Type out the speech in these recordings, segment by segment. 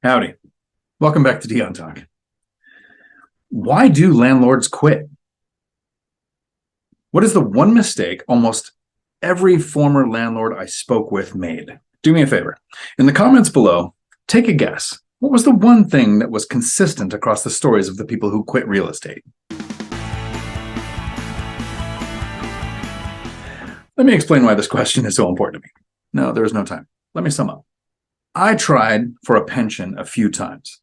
Howdy. Welcome back to Dion Talk. Why do landlords quit? What is the one mistake almost every former landlord I spoke with made? Do me a favor. In the comments below, take a guess. What was the one thing that was consistent across the stories of the people who quit real estate? Let me explain why this question is so important to me. No, there is no time. Let me sum up. I tried for a pension a few times.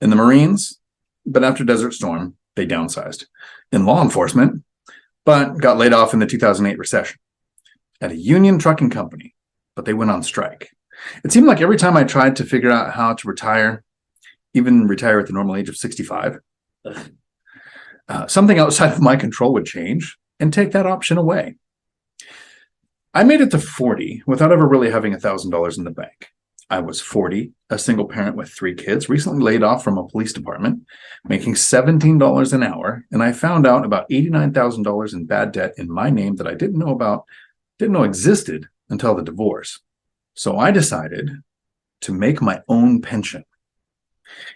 In the Marines, but after Desert Storm, they downsized. In law enforcement, but got laid off in the 2008 recession. At a union trucking company, but they went on strike. It seemed like every time I tried to figure out how to retire, even retire at the normal age of 65, something outside of my control would change and take that option away. I made it to 40 without ever really having $1,000 in the bank. I was 40, a single parent with 3 kids, recently laid off from a police department, making $17 an hour, and I found out about $89,000 in bad debt in my name that I didn't know existed until the divorce. So I decided to make my own pension.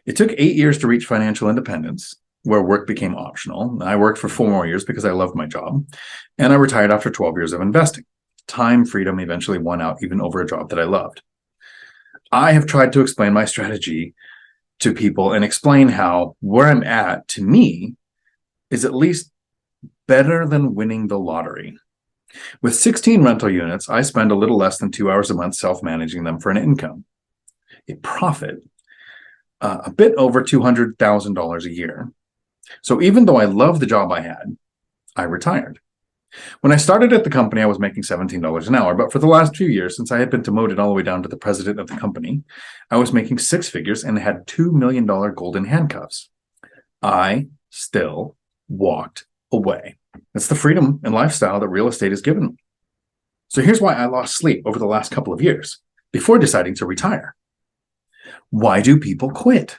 It took 8 years to reach financial independence, where work became optional. I worked for 4 more years because I loved my job, and I retired after 12 years of investing. Time freedom eventually won out even over a job that I loved. I have tried to explain my strategy to people and explain how where I'm at, to me, is at least better than winning the lottery. With 16 rental units, I spend a little less than 2 hours a month self-managing them for an income, a profit, a bit over $200,000 a year. So even though I love the job I had, I retired. When I started at the company, I was making $17 an hour, but for the last few years, since I had been demoted all the way down to the president of the company, I was making 6 figures and had $2 million golden handcuffs. I still walked away. That's the freedom and lifestyle that real estate has given me. So here's why I lost sleep over the last couple of years before deciding to retire. Why do people quit?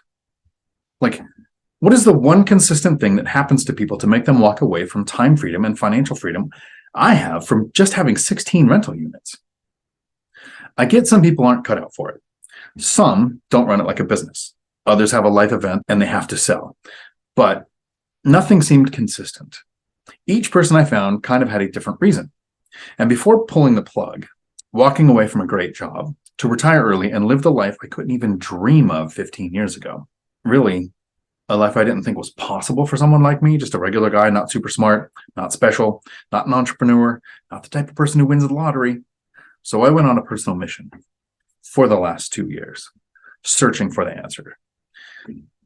What is the one consistent thing that happens to people to make them walk away from time freedom and financial freedom I have from just having 16 rental units? I get some people aren't cut out for it. Some don't run it like a business. Others have a life event and they have to sell. But nothing seemed consistent. Each person I found kind of had a different reason. And before pulling the plug, walking away from a great job, to retire early and live the life I couldn't even dream of 15 years ago. Really, a life I didn't think was possible for someone like me, just a regular guy, not super smart, not special, not an entrepreneur, not the type of person who wins the lottery. So I went on a personal mission for the last 2 years, searching for the answer.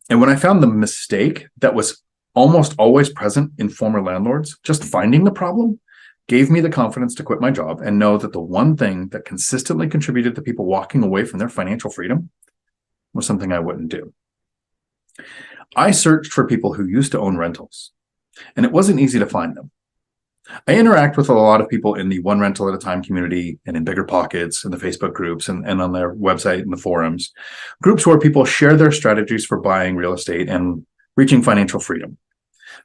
And when I found the mistake that was almost always present in former landlords, just finding the problem gave me the confidence to quit my job and know that the one thing that consistently contributed to people walking away from their financial freedom was something I wouldn't do. I searched for people who used to own rentals, and it wasn't easy to find them. I interact with a lot of people in the one rental at a time community and in BiggerPockets and the Facebook groups and on their website and the forums, groups where people share their strategies for buying real estate and reaching financial freedom.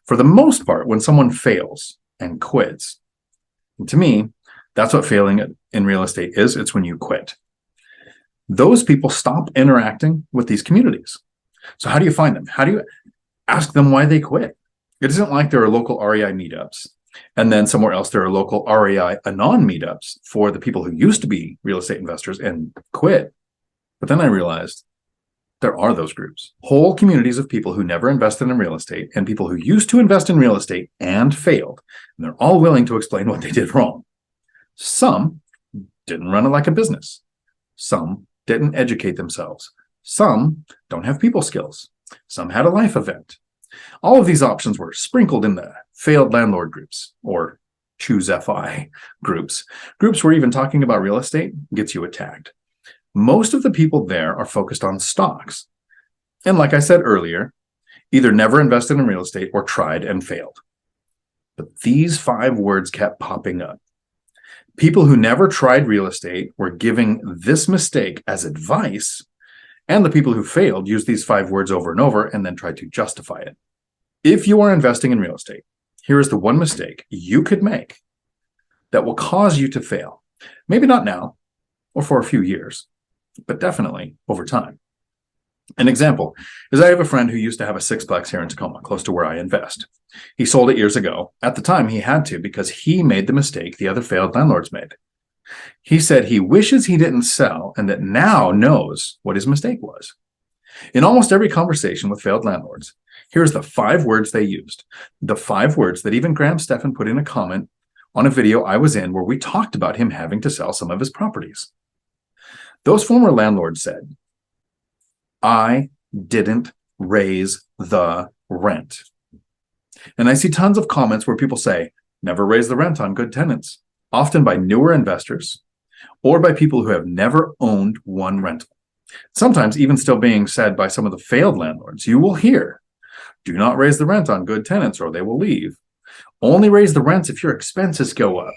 For the most part, when someone fails and quits, and to me, that's what failing in real estate is. It's when you quit. Those people stop interacting with these communities. So how do you find them? How do you ask them why they quit? It isn't like there are local REI meetups, and then somewhere else there are local REI Anon meetups for the people who used to be real estate investors and quit. But then I realized there are those groups, whole communities of people who never invested in real estate and people who used to invest in real estate and failed. And they're all willing to explain what they did wrong. Some didn't run it like a business. Some didn't educate themselves. Some don't have people skills. Some had a life event. All of these options were sprinkled in the failed landlord groups or choose FI groups where even talking about real estate gets you attacked. Most of the people there are focused on stocks. And like I said earlier, either never invested in real estate or tried and failed. But these 5 words kept popping up. People who never tried real estate were giving this mistake as advice, and the people who failed used these 5 words over and over and then tried to justify it. If you are investing in real estate, here is the one mistake you could make that will cause you to fail. Maybe not now or for a few years, but definitely over time. An example is I have a friend who used to have a sixplex here in Tacoma, close to where I invest. He sold it years ago. At the time, he had to because he made the mistake the other failed landlords made. He said he wishes he didn't sell and that now knows what his mistake was. In almost every conversation with failed landlords, here's the 5 words they used. The 5 words that even Stephan put in a comment on a video I was in where we talked about him having to sell some of his properties. Those former landlords said, I didn't raise the rent. And I see tons of comments where people say, never raise the rent on good tenants, often by newer investors or by people who have never owned one rental. Sometimes even still being said by some of the failed landlords, you will hear, do not raise the rent on good tenants or they will leave. Only raise the rents if your expenses go up.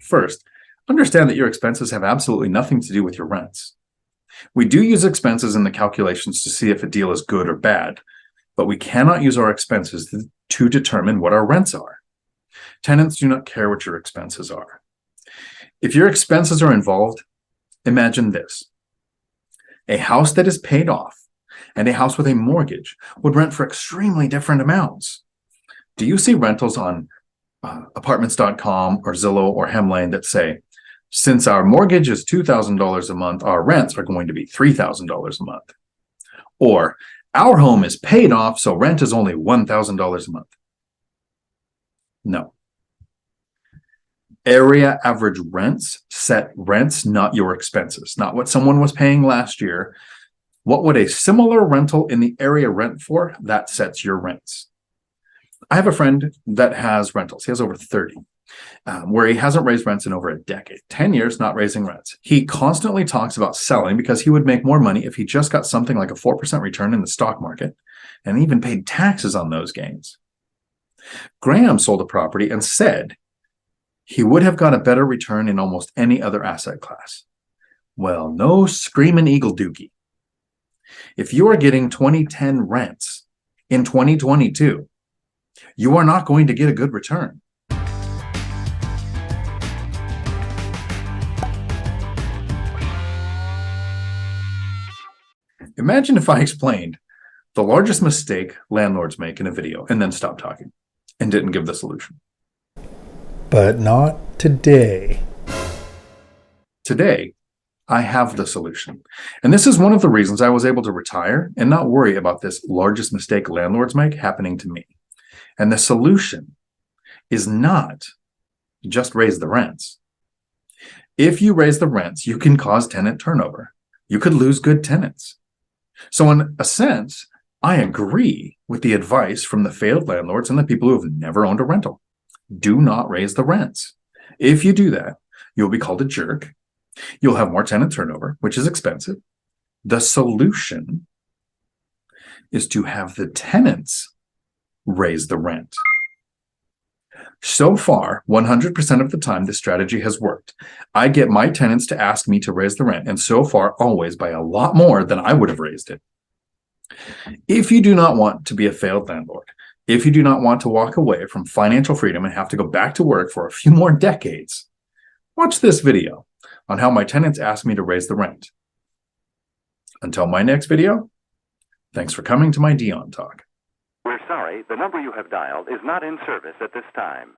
First, understand that your expenses have absolutely nothing to do with your rents. We do use expenses in the calculations to see if a deal is good or bad, but we cannot use our expenses to determine what our rents are. Tenants do not care what your expenses are. If your expenses are involved, imagine this. A house that is paid off and a house with a mortgage would rent for extremely different amounts. Do you see rentals on apartments.com or Zillow or Hemlane that say, since our mortgage is $2,000 a month, our rents are going to be $3,000 a month? Or our home is paid off, so rent is only $1,000 a month. No. Area average rents set rents, not your expenses, not what someone was paying last year. What would a similar rental in the area rent for? That sets your rents. I have a friend that has rentals. He has over 30, where he hasn't raised rents in over a decade, 10 years not raising rents. He constantly talks about selling because he would make more money if he just got something like a 4% return in the stock market and even paid taxes on those gains. Graham sold a property and said he would have got a better return in almost any other asset class. Well, no screaming eagle dookie. If you are getting 2010 rents in 2022, you are not going to get a good return. Imagine if I explained the largest mistake landlords make in a video and then stopped talking and didn't give the solution. But not today. Today, I have the solution. And this is one of the reasons I was able to retire and not worry about this largest mistake landlords make happening to me. And the solution is not just raise the rents. If you raise the rents, you can cause tenant turnover. You could lose good tenants. So in a sense, I agree with the advice from the failed landlords and the people who have never owned a rental. Do not raise the rents. If you do that, you'll be called a jerk. You'll have more tenant turnover, which is expensive. The solution is to have the tenants raise the rent. So far, 100% of the time, this strategy has worked. I get my tenants to ask me to raise the rent, and so far, always by a lot more than I would have raised it. If you do not want to be a failed landlord, if you do not want to walk away from financial freedom and have to go back to work for a few more decades, watch this video on how my tenants ask me to raise the rent. Until my next video, thanks for coming to my Dion Talk. We're sorry, the number you have dialed is not in service at this time.